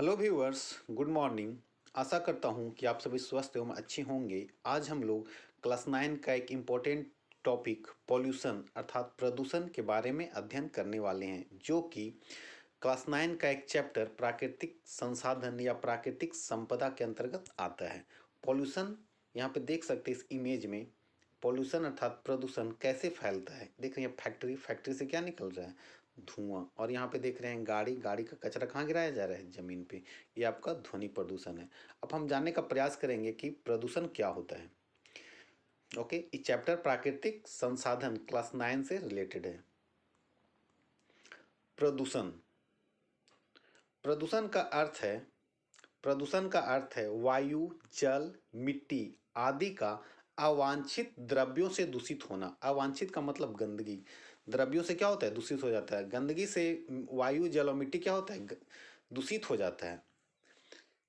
Hello viewers, good morning. आशा करता हूँ कि आप सभी स्वस्थ एवं अच्छे होंगे। आज हम लोग क्लास 9 का एक इम्पोर्टेंट टॉपिक पॉल्यूशन अर्थात प्रदूषण के बारे में अध्ययन करने वाले हैं, जो कि क्लास 9 का एक चैप्टर प्राकृतिक संसाधन या प्राकृतिक संपदा के अंतर्गत आता है। पॉल्यूशन यहाँ पे देख सकते हैं इस इमेज में। पॉल्यूशन अर्थात प्रदूषण कैसे फैलता है। देख रहे हैं फैक्ट्री, फैक्ट्री से क्या निकल रहा है, धुआं। और यहाँ पे देख रहे हैं गाड़ी, गाड़ी का कचरा कहाँ गिराया जा रहा है, जमीन पे। ये आपका ध्वनि प्रदूषण है। अब हम जानने का प्रयास करेंगे कि प्रदूषण क्या होता है। ओके, ये चैप्टर प्राकृतिक संसाधन क्लास 9 से रिलेटेड है। प्रदूषण, प्रदूषण का अर्थ है प्रदूषण का अर्थ है वायु, जल, मिट्टी आदि का अवांछित द्रव्यों से दूषित होना। अवांछित का मतलब गंदगी। द्रव्यों से क्या होता है, दूषित हो जाता है। गंदगी से वायु, जल और मिट्टी क्या होता है, दूषित हो जाता है,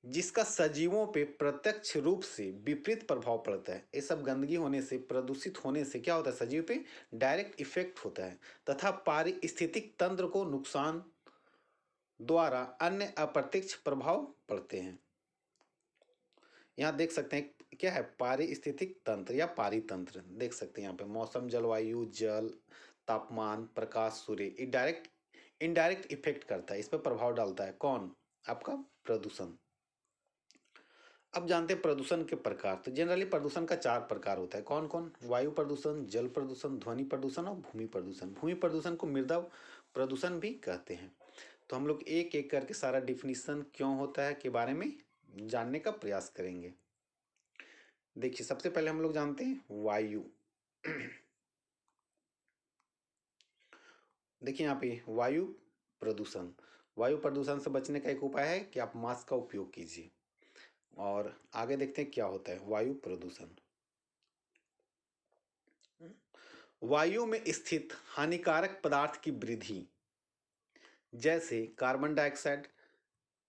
जिसका सजीवों पे प्रत्यक्ष रूप से विपरीत प्रभाव पड़ता है। ये सब गंदगी होने से, प्रदूषित होने से क्या होता है, सजीव पे डायरेक्ट इफेक्ट होता है तथा पारिस्थितिक तंत्र को नुकसान द्वारा अन्य अप्रत्यक्ष प्रभाव पड़ते हैं। यहाँ देख सकते हैं क्या है, पारिस्थितिक तंत्र या पारितंत्र। देख सकते हैं यहाँ पे मौसम, जलवायु, जल, तापमान, प्रकाश, सूर्य, ये डायरेक्ट इनडायरेक्ट इफेक्ट करता है, इस पर प्रभाव डालता है। कौन, आपका प्रदूषण। अब जानते हैं प्रदूषण के प्रकार। तो जनरली प्रदूषण का 4 प्रकार होता है। कौन कौन, वायु प्रदूषण, जल प्रदूषण, ध्वनि प्रदूषण और भूमि प्रदूषण। भूमि प्रदूषण को मृदा प्रदूषण भी कहते हैं। तो हम लोग एक एक करके सारा डिफिनीशन क्यों होता है के बारे में जानने का प्रयास करेंगे। देखिए, सबसे पहले हम लोग जानते हैं वायु। देखिए यहाँ पे वायु प्रदूषण। वायु प्रदूषण से बचने का एक उपाय है कि आप मास्क का उपयोग कीजिए। और आगे देखते हैं क्या होता है वायु प्रदूषण। वायु में स्थित हानिकारक पदार्थ की वृद्धि, जैसे carbon dioxide,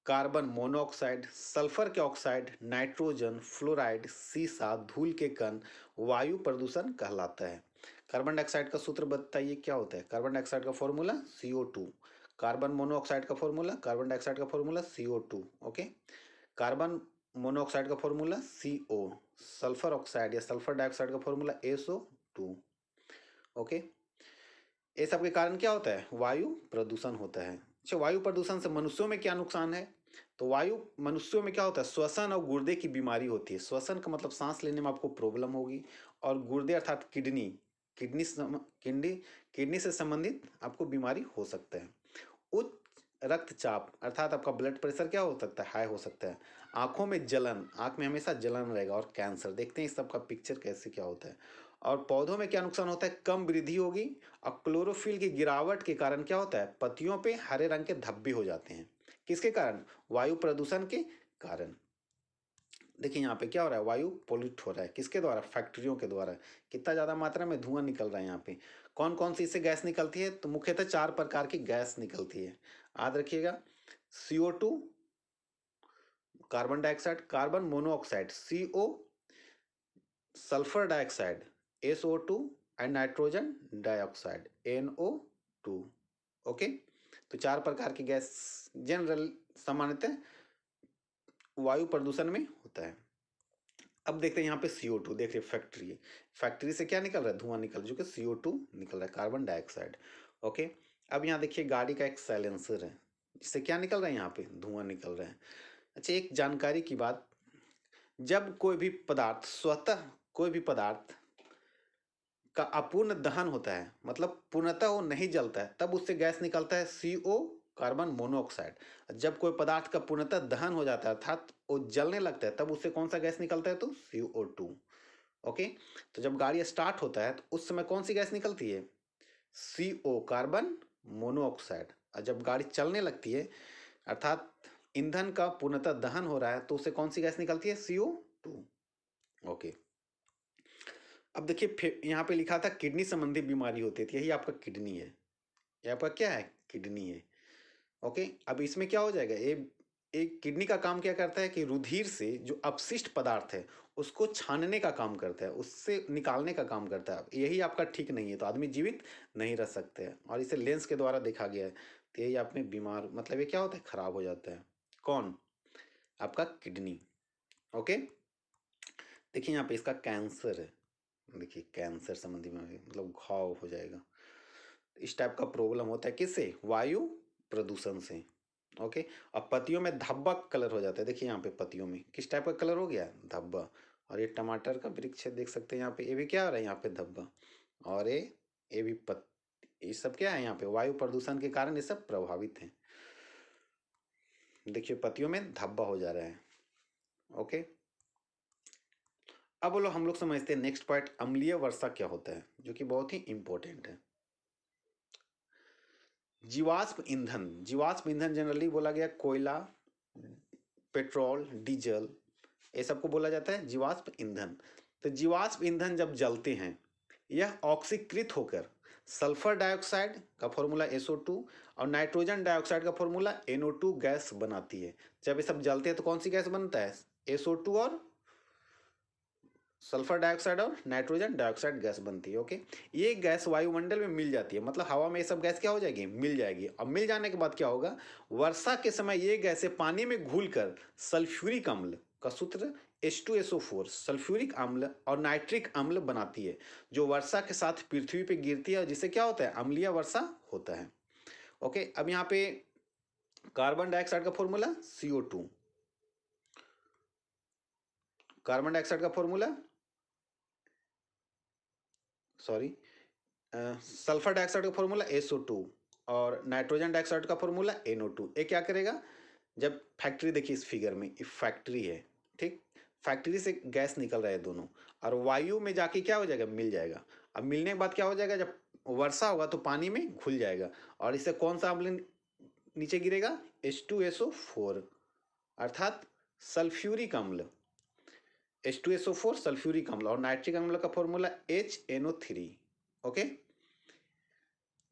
carbon monoxide, sulphur के ऑक्साइड, नाइट्रोजन, फ्लोराइड, सीसा, धूल के कण वायु प्रदूषण कहलाता है। कार्बन डाइऑक्साइड का सूत्र बताइए क्या होता है। कार्बन डाइऑक्साइड का फॉर्मूला CO2। कार्बन मोनोऑक्साइड का फॉर्मूला, कार्बन डाइऑक्साइड का formula CO2। Okay, carbon monoxide का फॉर्मूला CO। सल्फर ऑक्साइड या सल्फर डाइऑक्साइड का फॉर्मूला SO2। ओके, ये सब के कारण क्या होता है, वायु प्रदूषण होता है। अच्छा, वायु प्रदूषण से मनुष्यों में क्या नुकसान है। तो वायु मनुष्यों में क्या होता है, श्वसन और गुर्दे की बीमारी होती है। श्वसन का मतलब सांस लेने में आपको प्रॉब्लम होगी, और गुर्दे अर्थात किडनी, किडनी से संबंधित आपको बीमारी हो सकता है। उच्च रक्तचाप अर्थात आपका ब्लड प्रेशर क्या हो सकता है, हाई हो सकता है। आंखों में जलन, आंख में हमेशा जलन रहेगा, और कैंसर। देखते हैं इस सब का पिक्चर कैसे क्या होता है। और पौधों में क्या नुकसान होता है, कम वृद्धि होगी, और क्लोरोफिल की गिरावट के कारण क्या होता है, पत्तियों पे हरे रंग के धब्बे हो जाते हैं। किसके कारण, वायु प्रदूषण के कारण। देखिए यहाँ पे क्या हो रहा है, वायु पोल्यूट हो रहा है, किसके द्वारा, फैक्ट्रियों के द्वारा। कितना ज़्यादा मात्रा में धुआं निकल रहा है यहाँ पे। कौन कौन सी इससे गैस निकलती है, तो मुख्यतः 4 प्रकार की गैस निकलती है, याद रखिएगा। CO2, carbon dioxide, carbon monoxide CO, sulphur dioxide SO2, and nitrogen dioxide NO2। Okay, तो 4 प्रकार की गैस जनरल सामान्यतः वायु प्रदूषण में होता है। अब देखते हैं यहाँ पे CO2। देखिए फैक्ट्री, फैक्ट्री से क्या निकल रहा है, धुआं निकल, जो कि CO2 निकल रहा है, कार्बन डाइऑक्साइड। ओके, अब यहाँ देखिए गाड़ी का एक साइलेंसर है, जिससे क्या निकल रहा है, यहाँ पे धुआं निकल रहा है। अच्छा, एक जानकारी की बात, जब कोई भी पदार्थ, स्वतः कोई भी पदार्थ का अपूर्ण दहन होता है, मतलब पूर्णतः वो नहीं जलता है, तब उससे गैस निकलता है CO, कार्बन मोनोऑक्साइड। जब कोई पदार्थ का पूर्णतः दहन हो जाता है अर्थात वो जलने लगता है, तब उससे कौन सा गैस निकलता है, तो CO2। ओके, तो जब गाड़ी स्टार्ट होता है तो उस समय कौन सी गैस निकलती है, CO, कार्बन मोनोऑक्साइड। और जब गाड़ी चलने लगती है अर्थात ईंधन का पूर्णतः दहन हो रहा है, तो उससे कौन सी गैस निकलती है, CO2। ओके, अब देखिए यहाँ पे लिखा था किडनी संबंधी बीमारी होती थी, यही आपका किडनी है, ये आपका क्या है, किडनी है। ओके, अब इसमें क्या हो जाएगा, ये एक किडनी का काम क्या करता है कि रुधिर से जो अपशिष्ट पदार्थ है उसको छानने का काम करता है, उससे निकालने का काम करता है। यही आपका ठीक नहीं है, तो आदमी जीवित नहीं रह सकते हैं, और इसे लेंस के द्वारा देखा गया है। तो यही आप में बीमार, मतलब ये क्या होता है, खराब हो जाता है। कौन? आपका किडनी। ओके, देखिए यहाँ पे इसका कैंसर है, देखिए कैंसर संबंधी बीमारी मतलब घाव हो जाएगा। इस टाइप का प्रॉब्लम होता है किससे? वायु प्रदूषण से। ओके, अब पत्तियों में धब्बा कलर हो जाता है, देखिए यहाँ पे पत्तियों में किस टाइप का कलर हो गया? धब्बा। और ये टमाटर का वृक्ष है, देख सकते हैं यहाँ पे, ये भी क्या हो रहा है? यहाँ पे धब्बा। और ये भी ये सब क्या है? यहाँ पे वायु प्रदूषण के कारण ये सब प्रभावित हैं। देखिए पत्तियों में धब्बा हो जा रहा है। ओके, अब बोलो हम लोग समझते हैं नेक्स्ट पॉइंट, अम्लीय वर्षा क्या होता है, जो कि बहुत ही इंपॉर्टेंट है। जीवाश्म ईंधन, जीवाश्म ईंधन जनरली बोला गया कोयला, पेट्रोल, डीजल, ये सबको बोला जाता है जीवाश्म ईंधन। तो जीवाश्म ईंधन जब जलते हैं, यह ऑक्सीकृत होकर सल्फर डाइऑक्साइड का फॉर्मूला SO2 और नाइट्रोजन डाइऑक्साइड का फॉर्मूला NO2 गैस बनाती है। जब ये सब जलते हैं तो कौन सी गैस बनता है? SO2 और सल्फर डाइऑक्साइड और नाइट्रोजन डाइऑक्साइड गैस बनती है। ओके, ये गैस वायुमंडल में मिल जाती है, मतलब हवा में ये सब गैस क्या हो जाएगी? मिल जाएगी। अब मिल जाने के बाद क्या होगा? वर्षा के समय ये गैसें पानी में घुलकर सल्फ्यूरिक अम्ल का सूत्र H2SO4 सल्फ्यूरिक अम्ल और नाइट्रिक अम्ल बनाती है, जो वर्षा के साथ पृथ्वी पे गिरती है और जिससे क्या होता है? अम्लीय वर्षा होता है। ओके, अब यहाँ पे कार्बन डाइऑक्साइड का फॉर्मूला CO2, कार्बन डाइऑक्साइड का फॉर्मूला सल्फर डाइऑक्साइड का फॉर्मूला SO2 और नाइट्रोजन डाइऑक्साइड का फॉर्मूला NO2। ये क्या करेगा? जब फैक्ट्री, देखिए इस फिगर में एक फैक्ट्री है, ठीक, फैक्ट्री से गैस निकल रहा है दोनों, और वायु में जाके क्या हो जाएगा? मिल जाएगा। अब मिलने के बाद क्या हो जाएगा? जब वर्षा होगा तो पानी में घुल जाएगा, और इससे कौन सा अम्ल नीचे गिरेगा? H2SO4 अर्थात सल्फ्यूरिक अम्ल। H2SO4 सल्फ्यूरिक अम्ल, और नाइट्रिक अम्ल का फॉर्मूला HNO3। ओके,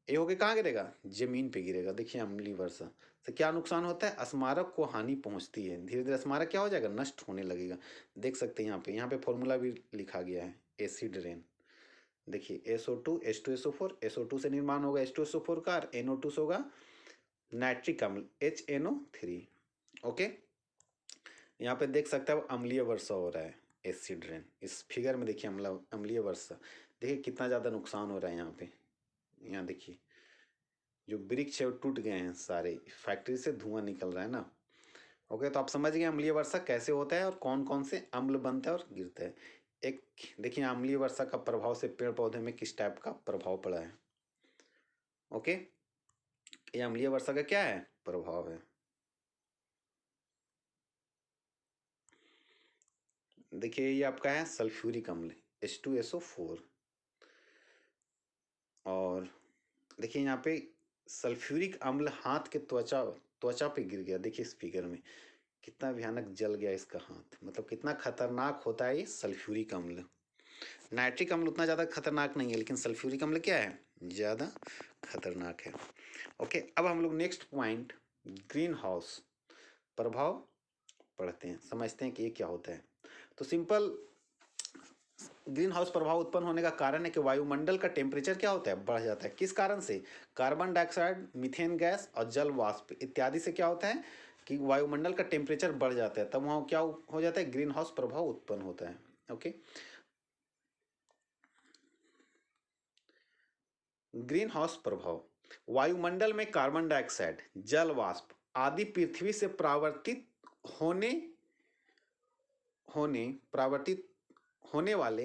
ये होके कहाँ गिरेगा? जमीन पे गिरेगा। देखिए अम्लीय वर्षा से क्या नुकसान होता है? स्मारक को हानि पहुंचती है, धीरे धीरे स्मारक क्या हो जाएगा? नष्ट होने लगेगा। देख सकते हैं यहाँ पे फॉर्मूला भी लिखा गया है, एसिड रेन। देखिए SO2 H2SO4, SO2 से निर्माण होगा H2SO4 का, और NO2 से होगा नाइट्रिक अम्ल HNO3। ओके, यहाँ पे देख सकते हैं अम्लीय वर्षा हो रहा है, एसिड रेन। इस फिगर में देखिए अम्लीय वर्षा, देखिए कितना ज़्यादा नुकसान हो रहा है यहाँ पे। यहाँ देखिए जो वृक्ष है वो टूट गए हैं सारे, फैक्ट्री से धुआं निकल रहा है ना। ओके, तो आप समझ गए अम्लीय वर्षा कैसे होता है और कौन कौन से अम्ल बनता है और गिरता है। एक देखिए अम्लीय वर्षा का प्रभाव से पेड़ पौधे में किस टाइप का प्रभाव पड़ा है। ओके, ये अम्लीय वर्षा का क्या है? प्रभाव है। देखिए ये आपका है सल्फ्यूरिक अम्ल H2SO4, और देखिए यहाँ पे सल्फ्यूरिक अम्ल हाथ के त्वचा पे गिर गया। देखिए इस फिगर में कितना भयानक जल गया इसका हाथ, मतलब कितना खतरनाक होता है ये सल्फ्यूरिक अम्ल। नाइट्रिक अम्ल उतना ज़्यादा खतरनाक नहीं है, लेकिन सल्फ्यूरिक अम्ल क्या है? ज़्यादा खतरनाक है। ओके, अब हम लोग नेक्स्ट पॉइंट ग्रीन हाउस प्रभाव पढ़ते हैं, समझते हैं कि ये क्या होता है। तो सिंपल, ग्रीन हाउस प्रभाव उत्पन्न होने का कारण है कि वायुमंडल का टेम्परेचर क्या होता है? बढ़ जाता है। किस कारण से? कार्बन डाइऑक्साइड, मीथेन गैस और जल वाष्प इत्यादि से क्या होता है कि वायुमंडल का टेम्परेचर बढ़ जाता है, तब वहाँ क्या हो जाता है? ग्रीन हाउस प्रभाव उत्पन्न होता है। ओके, ग्रीन हाउस प्रभाव, वायुमंडल में कार्बन डाइऑक्साइड, जल वाष्प आदि पृथ्वी से होने परावर्तित होने वाले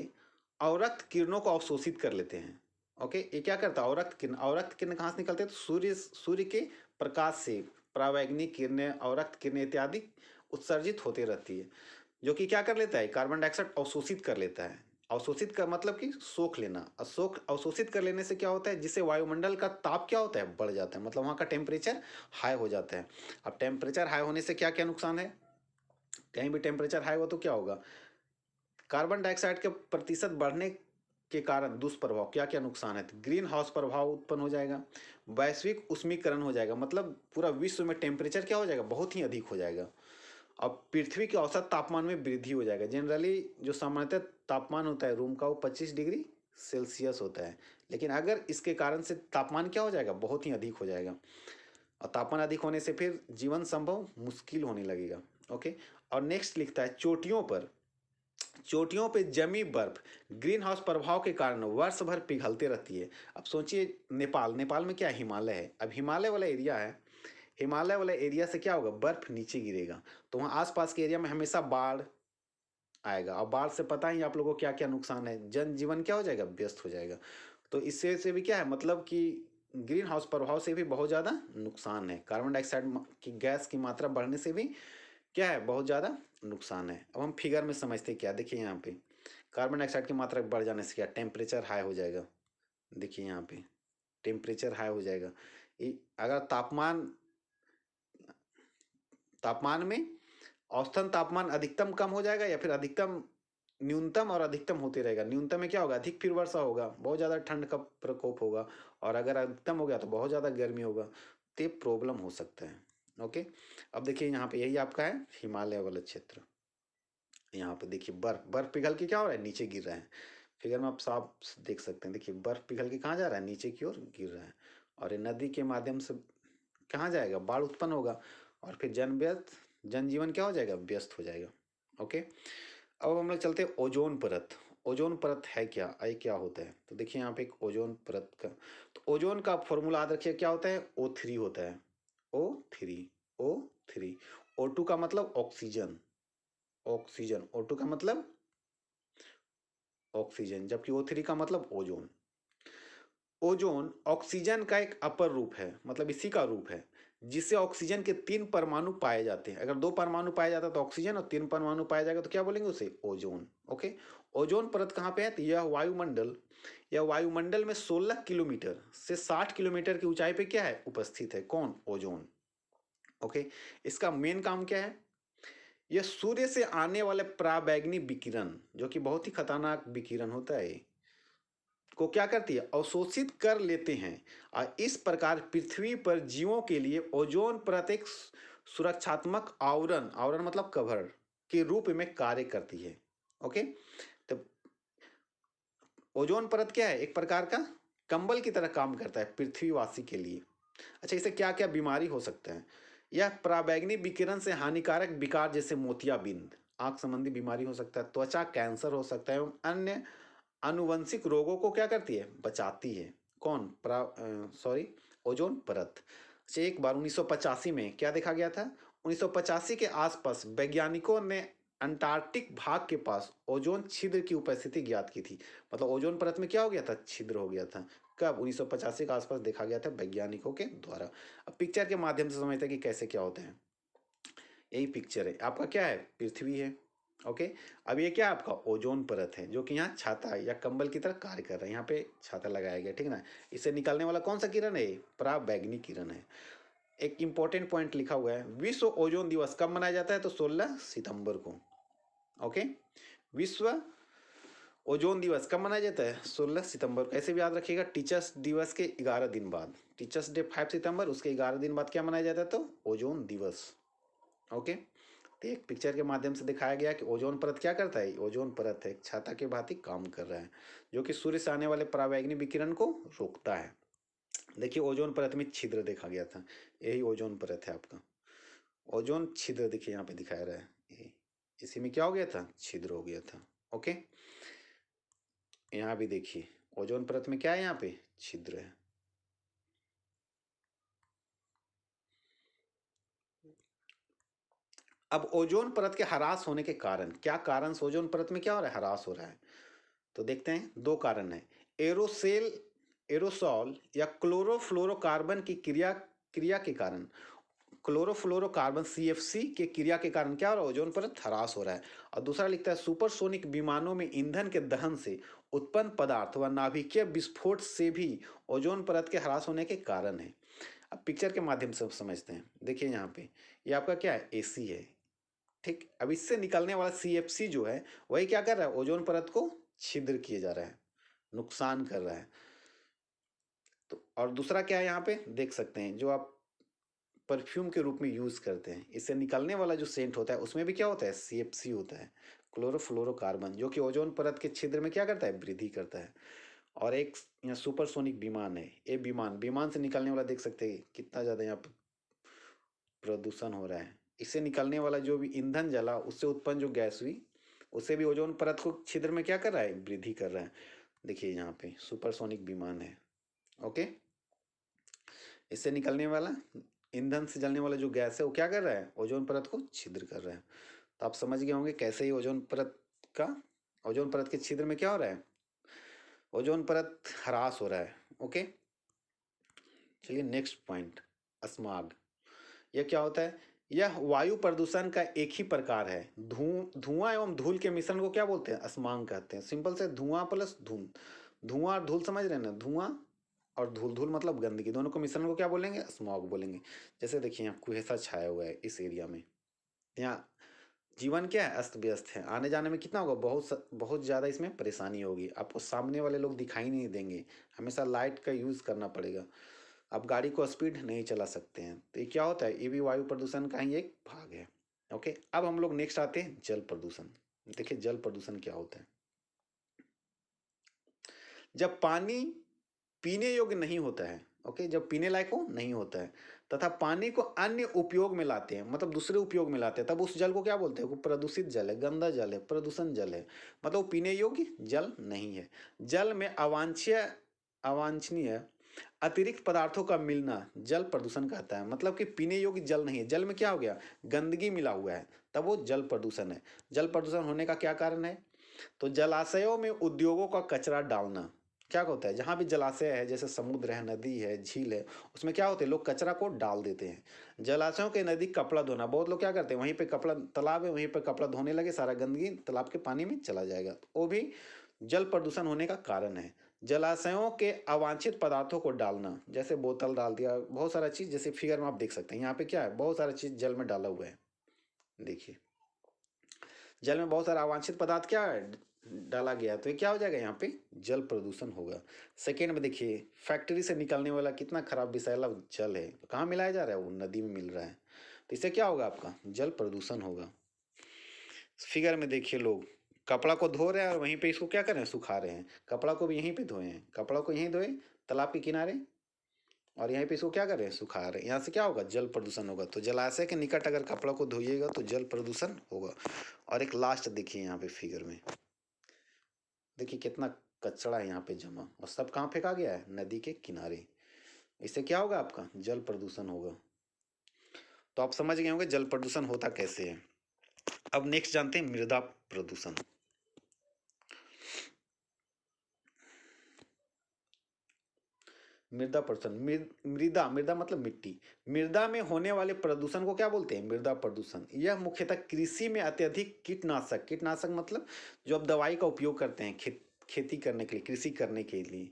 अवरक्त किरणों को अवशोषित कर लेते हैं। ओके, ये क्या करता है? अवरक्त किरण कहाँ से निकलते हैं? तो सूर्य के प्रकाश से परावैंगनिक किरणें, अवरक्त किरणें इत्यादि उत्सर्जित होती रहती है, जो कि क्या कर लेता है? कार्बन डाइऑक्साइड अवशोषित कर लेता है। अवशोषित कर मतलब कि सोख लेना। अवशोषित कर लेने से क्या होता है? जिससे वायुमंडल का ताप क्या होता है? बढ़ जाता है, मतलब वहाँ का टेम्परेचर हाई हो जाता है। अब टेम्परेचर हाई होने से क्या क्या नुकसान है? कहीं भी टेम्परेचर हाई हो तो क्या होगा? कार्बन डाइऑक्साइड के प्रतिशत बढ़ने के कारण दुष्प्रभाव, क्या क्या नुकसान है? तो ग्रीन हाउस प्रभाव उत्पन्न हो जाएगा, वैश्विक उष्मीकरण हो जाएगा, मतलब पूरा विश्व में टेम्परेचर क्या हो जाएगा? बहुत ही अधिक हो जाएगा। अब पृथ्वी के औसत तापमान में वृद्धि हो जाएगा। जनरली जो सामान्यतः तापमान होता है रूम का वो 25 डिग्री सेल्सियस होता है, लेकिन अगर इसके कारण से तापमान क्या हो जाएगा? बहुत ही अधिक हो जाएगा। और तापमान अधिक होने से फिर जीवन संभव मुश्किल होने लगेगा। ओके, और नेक्स्ट लिखता है चोटियों पे जमी बर्फ ग्रीन हाउस प्रभाव के कारण वर्ष भर पिघलती रहती है। अब सोचिए नेपाल में क्या हिमालय है, अब हिमालय वाला एरिया है, हिमालय वाले एरिया से क्या होगा, बर्फ नीचे गिरेगा, तो वहाँ आसपास के एरिया में हमेशा बाढ़ आएगा, और बाढ़ से पता ही आप लोगों को क्या क्या नुकसान है, जनजीवन क्या हो जाएगा, व्यस्त हो जाएगा। तो इससे से भी क्या है, मतलब कि ग्रीन हाउस प्रभाव से भी बहुत ज़्यादा नुकसान है, कार्बन डाइऑक्साइड की गैस की मात्रा बढ़ने से भी क्या है, बहुत ज़्यादा नुकसान है। अब हम फिगर में समझते क्या, देखिए यहाँ पे कार्बन डाइऑक्साइड की मात्रा बढ़ जाने से क्या, टेम्परेचर हाई हो जाएगा। देखिए यहाँ पे टेम्परेचर हाई हो जाएगा, अगर तापमान में औसतन तापमान अधिकतम कम हो जाएगा, या फिर अधिकतम न्यूनतम और अधिकतम होते रहेगा। न्यूनतम में क्या होगा, अधिक फिर वर्षा होगा, बहुत ज़्यादा ठंड का प्रकोप होगा, और अगर अधिकतम हो गया तो बहुत ज़्यादा गर्मी होगा, तो ये प्रॉब्लम हो सकता है। ओके, अब देखिए यहाँ पे यही आपका है हिमालय वाला क्षेत्र, यहाँ पे देखिए बर्फ पिघल के क्या हो रहा है, नीचे गिर रहा है। फिगर में आप साफ देख सकते हैं, देखिए बर्फ पिघल के कहाँ जा रहा है, नीचे की ओर गिर रहा है, और ये नदी के माध्यम से कहाँ जाएगा, बाढ़ उत्पन्न होगा, और फिर जनजीवन क्या हो जाएगा, व्यस्त हो जाएगा। ओके, अब हम लोग चलते हैं ओजोन परत। ओजोन परत है क्या, ये क्या होता है, तो देखिए यहाँ पे एक ओजोन परत का, तो ओजोन का फॉर्मूला याद रखिए, क्या होता है, O3 होता है, O3 O2 का मतलब ऑक्सीजन, O2 का मतलब ऑक्सीजन, जबकि O3 का मतलब ओजोन। ओजोन ऑक्सीजन का एक अपर रूप है, मतलब इसी का रूप है, जिससे ऑक्सीजन के 3 परमाणु पाए जाते हैं। अगर 2 परमाणु पाया जाता है तो ऑक्सीजन, और 3 परमाणु पाया जाएगा तो क्या बोलेंगे उसे, ओजोन। ओके, ओजोन परत कहाँ पे है, तो यह वायुमंडल में 16 किलोमीटर से 60 किलोमीटर की ऊंचाई पे क्या है, उपस्थित है, कौन, ओजोन। ओके, इसका मेन काम क्या है, यह सूर्य से आने वाले पराबैंगनी विकिरण, जो कि बहुत ही खतरनाक विकिरण होता है, को क्या करती है, अवशोषित कर लेते हैं, और इस प्रकार पृथ्वी पर जीवों के लिए ओजोन परत एक सुरक्षात्मक आवरण, आवरण मतलब कवर के रूप में कार्य करती है। ओके, तो ओजोन परत क्या है, एक प्रकार का कंबल की तरह काम करता है पृथ्वीवासी के लिए। अच्छा, इसे क्या क्या बीमारी हो सकता है, यह पराबैंगनी विकिरण से हानिकारक विकार जैसे मोतियाबिंद, आंख संबंधी बीमारी हो सकता है, त्वचा कैंसर हो सकता है, एवं अन्य आनुवंशिक रोगों को क्या करती है, बचाती है, कौन, ओजोन परत। अच्छा, एक बार 1985 में क्या देखा गया था, 1985 के आसपास वैज्ञानिकों ने अंटार्कटिक भाग के पास ओजोन छिद्र की उपस्थिति ज्ञात की थी, मतलब ओजोन परत में क्या हो गया था, छिद्र हो गया था, कब, 1985 के आसपास देखा गया था वैज्ञानिकों के द्वारा। अब पिक्चर के माध्यम से समझते हैं कि कैसे क्या होते हैं। यही पिक्चर है आपका, क्या है, पृथ्वी है। ओके, अब ये क्या आपका ओजोन परत है, जो कि यहाँ छाता या कंबल की तरह कार्य कर रहा है, यहाँ पे छाता लगाया गया, ठीक ना। इससे निकलने वाला कौन सा किरण है, पराबैंगनी किरण है। एक इंपॉर्टेंट पॉइंट लिखा हुआ है, विश्व ओजोन दिवस कब मनाया जाता है, तो 16 सितंबर को। ओके, विश्व ओजोन दिवस कब मनाया जाता है, 16 सितंबर को। ऐसे भी याद रखिएगा, टीचर्स दिवस के 11 दिन बाद, टीचर्स डे 5 सितंबर, उसके 11 दिन बाद क्या मनाया जाता है, तो ओजोन दिवस। ओके, तो एक पिक्चर के माध्यम से दिखाया गया कि ओजोन परत क्या करता है, ओजोन परत है एक छाता के भांति काम कर रहा है, जो कि सूर्य से आने वाले पराबैंगनी विकिरण को रोकता है। देखिए ओजोन परत में छिद्र देखा गया था, यही ओजोन परत है आपका, ओजोन छिद्र देखिए यहाँ पे दिखाया रहा है, इसी में क्या हो गया था, छिद्र हो गया था। ओके, यहाँ भी देखिए ओजोन परत में क्या है, यहाँ पे छिद्र है। अब ओजोन परत के ह्रास होने के कारण, क्या कारण से ओजोन परत में क्या हो रहा है, ह्रास हो रहा है, तो देखते हैं, 2 कारण है, एरोसॉल या क्लोरोफ्लोरोकार्बन की क्रिया के कारण, क्लोरोफ्लोरोकार्बन CFC के क्रिया के कारण क्या हो रहा है, ओजोन परत ह्रास हो रहा है। और दूसरा लिखता है, सुपरसोनिक विमानों में ईंधन के दहन से उत्पन्न पदार्थ व नाभिकीय विस्फोट से भी ओजोन परत के ह्रास होने के कारण है। अब पिक्चर के माध्यम से समझते हैं, देखिए यहाँ पे ये आपका क्या है, AC है, ठीक। अब इससे निकलने वाला CFC जो है, वही क्या कर रहा है, ओजोन परत को छिद्र किए जा रहा है, नुकसान कर रहा है। तो और दूसरा क्या है, यहाँ पे देख सकते हैं, जो आप परफ्यूम के रूप में यूज करते हैं, इससे निकलने वाला जो सेंट होता है, उसमें भी क्या होता है, CFC होता है, क्लोरोफ्लोरोकार्बन, जो कि ओजोन परत के छिद्र में क्या करता है, वृद्धि करता है। और एक यहाँ सुपरसोनिक विमान है, ये विमान से निकलने वाला देख सकते हैं कितना ज्यादा यहाँ प्रदूषण हो रहा है। इससे निकलने वाला जो भी ईंधन जला उससे उत्पन्न जो गैस हुई उससे भी ओजोन परत को छिद्र में क्या कर रहा है, वृद्धि कर रहा है। देखिए यहाँ पे सुपरसोनिक विमान है। ओके, इससे निकलने वाला ईंधन से जलने वाला जो गैस है वो क्या कर रहा है, ओजोन परत को छिद्र कर रहा है। तो आप समझ गए होंगे कैसे ही ओजोन परत के छिद्र में क्या हो रहा है, ओजोन परत ह्रास हो रहा है। ओके, चलिए नेक्स्ट पॉइंट, अस्माग। यह क्या होता है, यह वायु प्रदूषण का एक ही प्रकार है। धुआं एवं धूल के मिश्रण को क्या बोलते हैं, अस्मांग कहते हैं। सिंपल से धुआं प्लस धूल, धुआं और धूल समझ रहे हैं ना, धुआं और धूल, धूल मतलब गंदगी, दोनों को मिश्रण को क्या बोलेंगे, स्मॉग बोलेंगे। जैसे देखिए यहाँ कुहेसा छाया हुआ है इस एरिया में, यहाँ जीवन क्या है, अस्त व्यस्त है। आने जाने में कितना होगा, बहुत ज़्यादा इसमें परेशानी होगी। आपको सामने वाले लोग दिखाई नहीं देंगे, हमेशा लाइट का यूज़ करना पड़ेगा। आप गाड़ी को स्पीड नहीं चला सकते हैं। तो ये क्या होता है, ये भी वायु प्रदूषण का ही एक भाग है। ओके, अब हम लोग नेक्स्ट आते हैं जल प्रदूषण। देखिए जल प्रदूषण क्या होता है, जब पानी पीने योग्य नहीं होता है, ओके, जब पीने लायक हो नहीं होता है तथा पानी को अन्य उपयोग में लाते हैं, मतलब दूसरे उपयोग में लाते हैं, तब उस जल को क्या बोलते हैं, वो प्रदूषित जल है, गंदा जल है, प्रदूषण जल है, मतलब वो पीने योग्य जल नहीं है। जल में अवांछनीय अतिरिक्त पदार्थों का मिलना जल प्रदूषण कहता है। मतलब कि पीने योग्य जल नहीं है, जल में क्या हो गया, गंदगी मिला हुआ है, तब वो जल प्रदूषण है। जल प्रदूषण होने का क्या कारण है, तो जलाशयों में उद्योगों का कचरा डालना। क्या होता है, जहाँ भी जलाशय है, जैसे समुद्र है, नदी है, झील है, उसमें क्या होते हैं, लोग कचरा को डाल देते हैं। जलाशयों के नज़दीक कपड़ा धोना, बहुत लोग क्या करते हैं, वहीं पे कपड़ा, तालाब है वहीं पे कपड़ा धोने लगे, सारा गंदगी तालाब के पानी में चला जाएगा, तो वो भी जल प्रदूषण होने का कारण है। जलाशयों के अवांछित पदार्थों को डालना, जैसे बोतल डाल दिया, बहुत सारा चीज़, जैसे फिगर में आप देख सकते हैं, यहाँ पे क्या है, बहुत सारा चीज़ जल में डाला हुआ है। देखिए जल में बहुत सारा अवांछित पदार्थ क्या है, डाला गया, तो ये क्या हो जाएगा, यहाँ पे जल प्रदूषण होगा। सेकेंड में देखिए, फैक्ट्री से निकलने वाला कितना खराब विषैला जल है, तो कहाँ मिलाया जा रहा है, वो नदी में मिल रहा है, तो इससे क्या होगा, आपका जल प्रदूषण होगा। फिगर में देखिए, लोग कपड़ा को धो रहे हैं और वहीं पे इसको क्या कर रहे हैं, सुखा रहे हैं। कपड़ा को भी यहीं पे धोए हैं, कपड़ा को यहीं धोए तालाब के किनारे, और यहीं पे इसको क्या कर रहे हैं, सुखा रहे हैं। यहाँ से क्या होगा, जल प्रदूषण होगा। तो जलाशय के निकट अगर कपड़ा को धोइएगा तो जल प्रदूषण होगा। और एक लास्ट देखिए यहाँ पे फिगर में, देखिए कितना कचरा है यहाँ पे जमा, और सब कहाँ फेंका गया है, नदी के किनारे। इससे क्या होगा, आपका जल प्रदूषण होगा। तो आप समझ गए होंगे जल प्रदूषण होता कैसे है। अब नेक्स्ट जानते हैं मृदा प्रदूषण। मृदा प्रदूषण, मृदा, मृदा मतलब मिट्टी, मृदा में होने वाले प्रदूषण को क्या बोलते हैं, मृदा प्रदूषण। यह मुख्यतः कृषि में अत्यधिक कीटनाशक, कीटनाशक मतलब जो आप दवाई का उपयोग करते हैं खेती करने के लिए, कृषि करने के लिए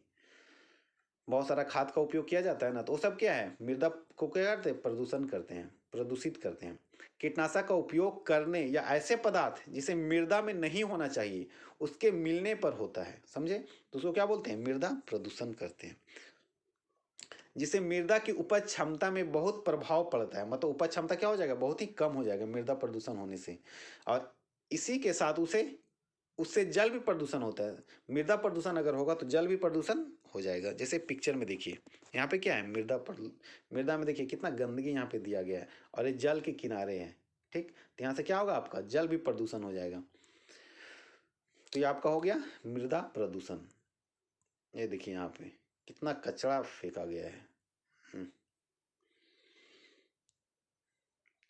बहुत सारा खाद का उपयोग किया जाता है ना, तो वो सब क्या है, मृदा को क्या करते हैं, प्रदूषण करते हैं, प्रदूषित करते हैं। कीटनाशक का उपयोग करने या ऐसे पदार्थ जिसे मृदा में नहीं होना चाहिए उसके मिलने पर होता है, समझे, तो उसको क्या बोलते हैं, मृदा प्रदूषण करते हैं। जिससे मृदा की उपज क्षमता में बहुत प्रभाव पड़ता है, मतलब उपज क्षमता क्या हो जाएगा, बहुत ही कम हो जाएगा मृदा प्रदूषण होने से। और इसी के साथ उससे जल भी प्रदूषण होता है। मृदा प्रदूषण अगर होगा तो जल भी प्रदूषण हो जाएगा। जैसे पिक्चर में देखिए, यहाँ पे क्या है, मृदा में देखिए कितना गंदगी यहाँ पे दिया गया है, और ये जल के किनारे है, ठीक। तो यहाँ से क्या होगा, आपका जल भी प्रदूषण हो जाएगा। तो ये आपका हो गया मृदा प्रदूषण। ये देखिए यहाँ पे कितना कचरा फेंका गया है।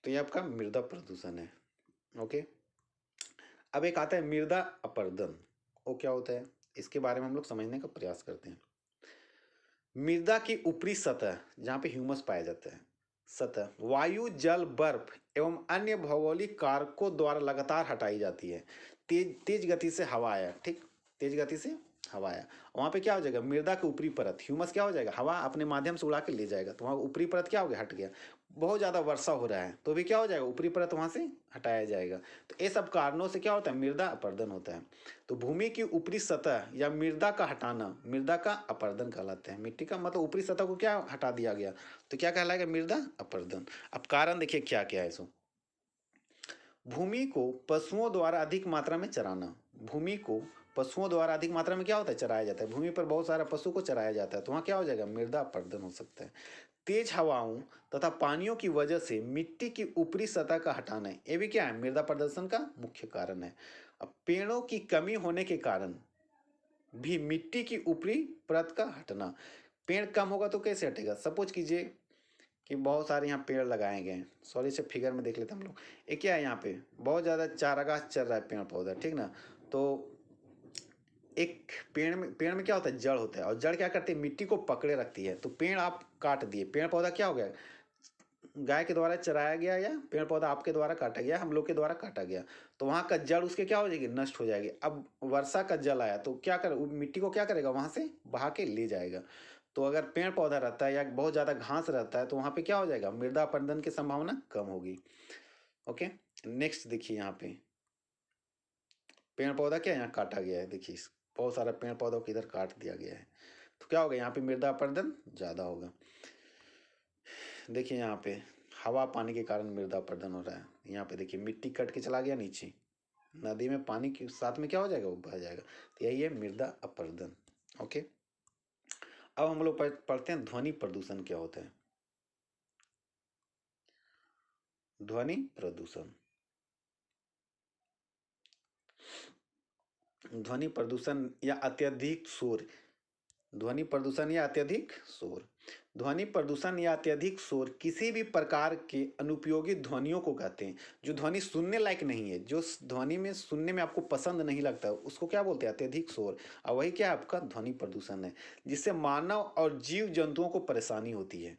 तो ये आपका मृदा प्रदूषण है। ओके, अब एक आता है मृदा अपरदन। वो क्या होता है, इसके बारे में हम लोग समझने का प्रयास करते हैं। मृदा की ऊपरी सतह, जहाँ पे ह्यूमस पाया जाता है, सतह वायु, जल, बर्फ एवं अन्य भौगोलिक कारकों द्वारा लगातार हटाई जाती है। तेज गति से हवा आया, ठीक, तेज गति से हवा आया, वहाँ पे क्या हो जाएगा, मृदा की ऊपरी परत, ह्यूमस क्या हो जाएगा, हवा अपने माध्यम से उड़ा के ले जाएगा, तो वहाँ ऊपरी परत क्या हो गया, हट गया। बहुत ज़्यादा वर्षा हो रहा है तो भी क्या हो जाएगा, ऊपरी परत वहाँ से हटाया जाएगा। तो ये सब कारणों से क्या होता है, मृदा अपरदन होता है। तो भूमि की ऊपरी सतह या मृदा का हटाना मृदा का अपरदन कहलाता है। मिट्टी का मतलब ऊपरी सतह को क्या हटा दिया गया, तो क्या कहलाएगा, मृदा अपरदन। अब कारण देखिए क्या क्या है इसको, भूमि को पशुओं द्वारा अधिक मात्रा में चराना, भूमि को पशुओं द्वारा अधिक मात्रा में क्या होता है, चराया जाता है। भूमि पर बहुत सारा पशु को चराया जाता है, तो वहाँ क्या हो जाएगा, मृदा अपरदन हो सकता है। तेज हवाओं तथा पानियों की वजह से मिट्टी की ऊपरी सतह का हटाना है, ये भी क्या है, मृदा प्रदूषण का मुख्य कारण है। अब पेड़ों की कमी होने के कारण भी मिट्टी की ऊपरी परत का हटना। पेड़ कम होगा तो कैसे हटेगा? सपोज कीजिए कि बहुत सारे यहाँ पेड़ लगाए गए हैं, सॉरी इसे फिगर में देख लेते हैं हम लोग। ये क्या है, यहाँ पे बहुत ज़्यादा चारागाह चल रहा है, पेड़ पौधा, ठीक ना। तो एक पेड़ में क्या होता है, जड़ होता है, और जड़ क्या करती है, मिट्टी को पकड़े रखती है। तो पेड़ आप काट दिए, पेड़ पौधा क्या हो गया, गाय के द्वारा चराया गया या पेड़ पौधा आपके द्वारा काटा गया, हम लोग के द्वारा काटा गया, तो वहाँ का जड़ उसके क्या हो जाएगी, नष्ट हो जाएगी। अब वर्षा का जल आया तो क्या करे, मिट्टी को क्या करेगा, वहाँ से बहा के ले जाएगा। तो अगर पेड़ पौधा रहता है या बहुत ज़्यादा घास रहता है तो वहाँ पे क्या हो जाएगा, मृदा अपरदन की संभावना कम होगी। ओके, नेक्स्ट देखिए, यहाँ पे पेड़ पौधा क्या यहाँ काटा गया है, देखिए बहुत सारा पेड़ पौधों को इधर काट दिया गया है, तो क्या होगा, यहाँ पे मृदा अपरदन ज़्यादा होगा। देखिए यहाँ पे हवा पानी के कारण मृदा अपरदन हो रहा है। यहाँ पे देखिए मिट्टी कट के चला गया नीचे, नदी में पानी के साथ में क्या हो जाएगा, वो बह जाएगा। तो यही है मृदा अपरदन। ओके, अब हम लोग पढ़ते हैं ध्वनि प्रदूषण क्या होता है। ध्वनि प्रदूषण, ध्वनि प्रदूषण या अत्यधिक शोर, ध्वनि प्रदूषण या अत्यधिक शोर, ध्वनि प्रदूषण या अत्यधिक शोर किसी भी प्रकार के अनुपयोगी ध्वनियों को कहते हैं, जो ध्वनि सुनने लायक नहीं है, जो ध्वनि में सुनने में आपको पसंद नहीं लगता, उसको क्या बोलते हैं, अत्यधिक शोर। और वही क्या है, आपका ध्वनि प्रदूषण है, जिससे मानव और जीव जंतुओं को परेशानी होती है।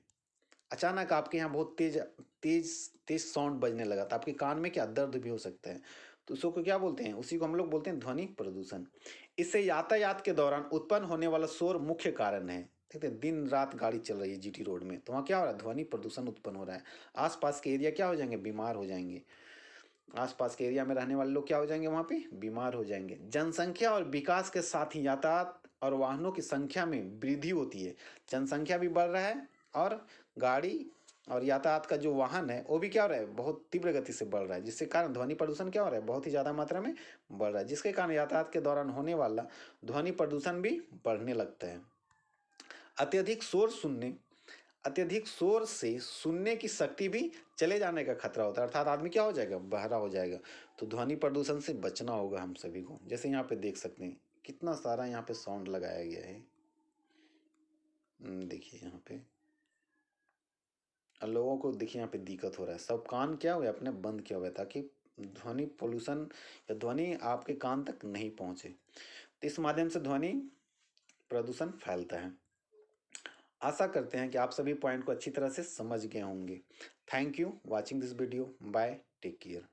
अचानक आपके यहाँ बहुत तेज तेज तेज साउंड बजने लगा तो आपके कान में क्या दर्द भी हो सकता है, तो उसको क्या बोलते हैं, उसी को हम लोग बोलते हैं ध्वनि प्रदूषण। इससे यातायात के दौरान उत्पन्न होने वाला शोर मुख्य कारण है। देखते हैं दिन रात गाड़ी चल रही है जीटी रोड में, तो वहाँ क्या हो रहा है, ध्वनि प्रदूषण उत्पन्न हो रहा है। आसपास के एरिया क्या हो जाएंगे, बीमार हो जाएंगे। आसपास के एरिया में रहने वाले लोग क्या हो जाएंगे, वहाँ पे बीमार हो जाएंगे। जनसंख्या और विकास के साथ ही यातायात और वाहनों की संख्या में वृद्धि होती है। जनसंख्या भी बढ़ रहा है और गाड़ी और यातायात का जो वाहन है वो भी क्या हो रहा है, बहुत तीव्र गति से बढ़ रहा है, जिसके कारण ध्वनि प्रदूषण क्या हो रहा है, बहुत ही ज़्यादा मात्रा में बढ़ रहा है, जिसके कारण यातायात के दौरान होने वाला ध्वनि प्रदूषण भी बढ़ने लगता है। अत्यधिक शोर सुनने, अत्यधिक शोर से सुनने की शक्ति भी चले जाने का खतरा होता है, अर्थात आदमी क्या हो जाएगा, बहरा हो जाएगा। तो ध्वनि प्रदूषण से बचना होगा हम सभी को। जैसे यहाँ पे देख सकते हैं कितना सारा यहाँ पे साउंड लगाया गया है। देखिए यहाँ पे लोगों को देखिए यहाँ पे दिक्कत हो रहा है, सब कान क्या हुआ अपने बंद किया हुआ है ताकि ध्वनि पोल्यूशन या ध्वनि आपके कान तक नहीं पहुंचे। तो इस माध्यम से ध्वनि प्रदूषण फैलता है। आशा करते हैं कि आप सभी पॉइंट को अच्छी तरह से समझ गए होंगे। Thank you watching this video, bye, take care.